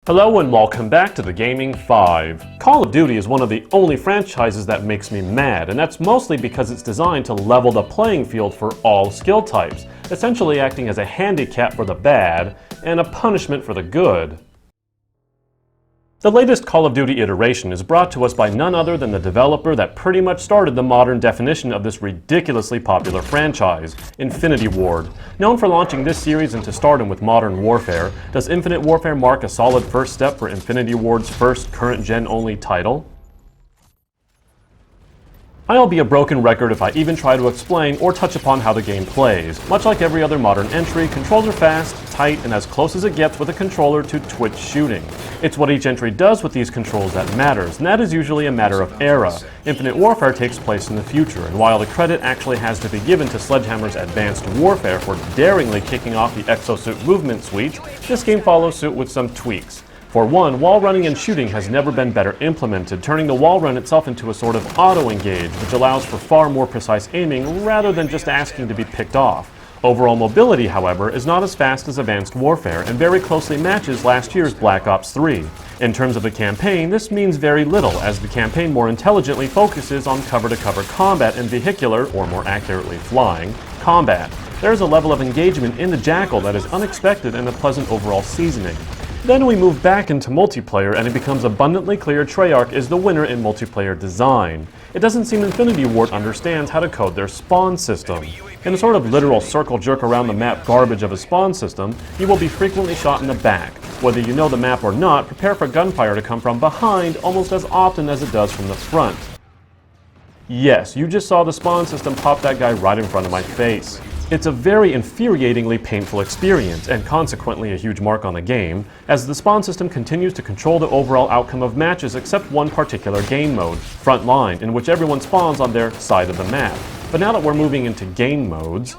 Hello and welcome back to the Gaming 5. Call of Duty is one of the only franchises that makes me mad, and that's mostly because it's designed to level the playing field for all skill types, essentially acting as a handicap for the bad and a punishment for the good. The latest Call of Duty iteration is brought to us by none other than the developer that pretty much started the modern definition of this ridiculously popular franchise, Infinity Ward. Known for launching this series into stardom with Modern Warfare, does Infinite Warfare mark a solid first step for Infinity Ward's first current-gen only title? I'll be a broken record if I even try to explain or touch upon how the game plays. Much like every other modern entry, controls are fast, tight, and as close as it gets with a controller to twitch shooting. It's what each entry does with these controls that matters, and that is usually a matter of era. Infinite Warfare takes place in the future, and while the credit actually has to be given to Sledgehammer's Advanced Warfare for daringly kicking off the exosuit movement suite, this game follows suit with some tweaks. For one, wall running and shooting has never been better implemented, turning the wall run itself into a sort of auto-engage, which allows for far more precise aiming rather than just asking to be picked off. Overall mobility, however, is not as fast as Advanced Warfare and very closely matches last year's Black Ops 3. In terms of the campaign, this means very little, as the campaign more intelligently focuses on cover-to-cover combat and vehicular, or more accurately flying, combat. There is a level of engagement in the Jackal that is unexpected and a pleasant overall seasoning. Then we move back into multiplayer and it becomes abundantly clear Treyarch is the winner in multiplayer design. It doesn't seem Infinity Ward understands how to code their spawn system. In a sort of literal circle jerk around the map garbage of a spawn system, you will be frequently shot in the back. Whether you know the map or not, prepare for gunfire to come from behind almost as often as it does from the front. Yes, you just saw the spawn system pop that guy right in front of my face. It's a very infuriatingly painful experience, and consequently a huge mark on the game, as the spawn system continues to control the overall outcome of matches except one particular game mode, Frontline, in which everyone spawns on their side of the map. But now that we're moving into game modes,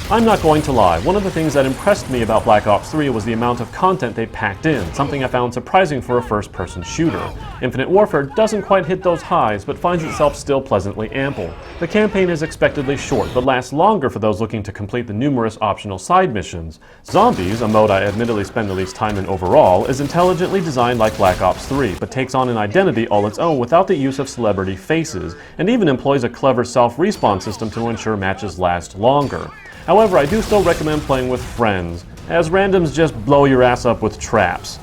I'm not going to lie, one of the things that impressed me about Black Ops 3 was the amount of content they packed in, something I found surprising for a first-person shooter. Infinite Warfare doesn't quite hit those highs, but finds itself still pleasantly ample. The campaign is expectedly short, but lasts longer for those looking to complete the numerous optional side missions. Zombies, a mode I admittedly spend the least time in overall, is intelligently designed like Black Ops 3, but takes on an identity all its own without the use of celebrity faces, and even employs a clever self-respawn system to ensure matches last longer. However, I do still recommend playing with friends, as randoms just blow your ass up with traps.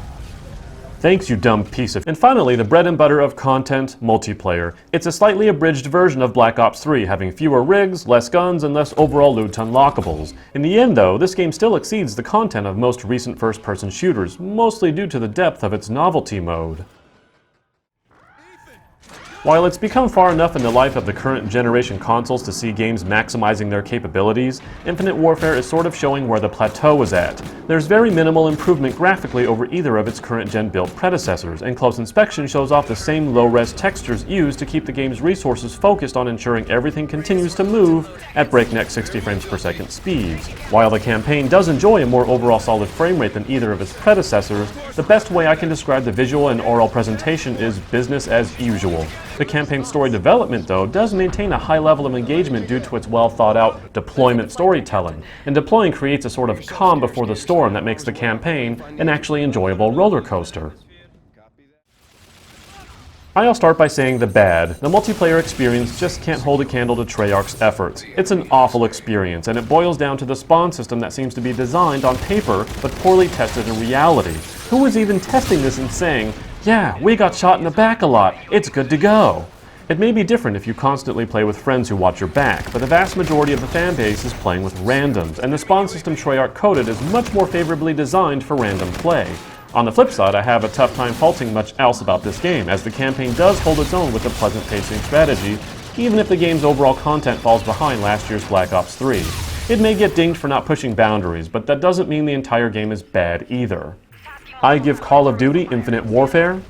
Thanks, you dumb piece of... And finally, the bread and butter of content, multiplayer. It's a slightly abridged version of Black Ops 3, having fewer rigs, less guns, and less overall loot unlockables. In the end, though, this game still exceeds the content of most recent first-person shooters, mostly due to the depth of its novelty mode. While it's become far enough in the life of the current generation consoles to see games maximizing their capabilities, Infinite Warfare is sort of showing where the plateau is at. There's very minimal improvement graphically over either of its current-gen built predecessors, and close inspection shows off the same low-res textures used to keep the game's resources focused on ensuring everything continues to move at breakneck 60 frames per second speeds. While the campaign does enjoy a more overall solid frame rate than either of its predecessors, the best way I can describe the visual and oral presentation is business as usual. The campaign story development, though, does maintain a high level of engagement due to its well-thought-out deployment storytelling, and deploying creates a sort of calm before the storm that makes the campaign an actually enjoyable roller coaster. I'll start by saying the bad. The multiplayer experience just can't hold a candle to Treyarch's efforts. It's an awful experience, and it boils down to the spawn system that seems to be designed on paper, but poorly tested in reality. Who is even testing this and saying, "Yeah, we got shot in the back a lot, it's good to go"? It may be different if you constantly play with friends who watch your back, but the vast majority of the fan base is playing with randoms, and the spawn system Treyarch coded is much more favorably designed for random play. On the flip side, I have a tough time faulting much else about this game, as the campaign does hold its own with a pleasant pacing strategy, even if the game's overall content falls behind last year's Black Ops 3. It may get dinged for not pushing boundaries, but that doesn't mean the entire game is bad either. I give Call of Duty Infinite Warfare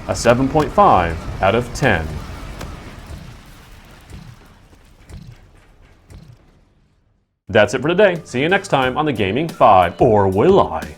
a 7.5 out of 10. That's it for today. See you next time on the Gaming 5, or will I?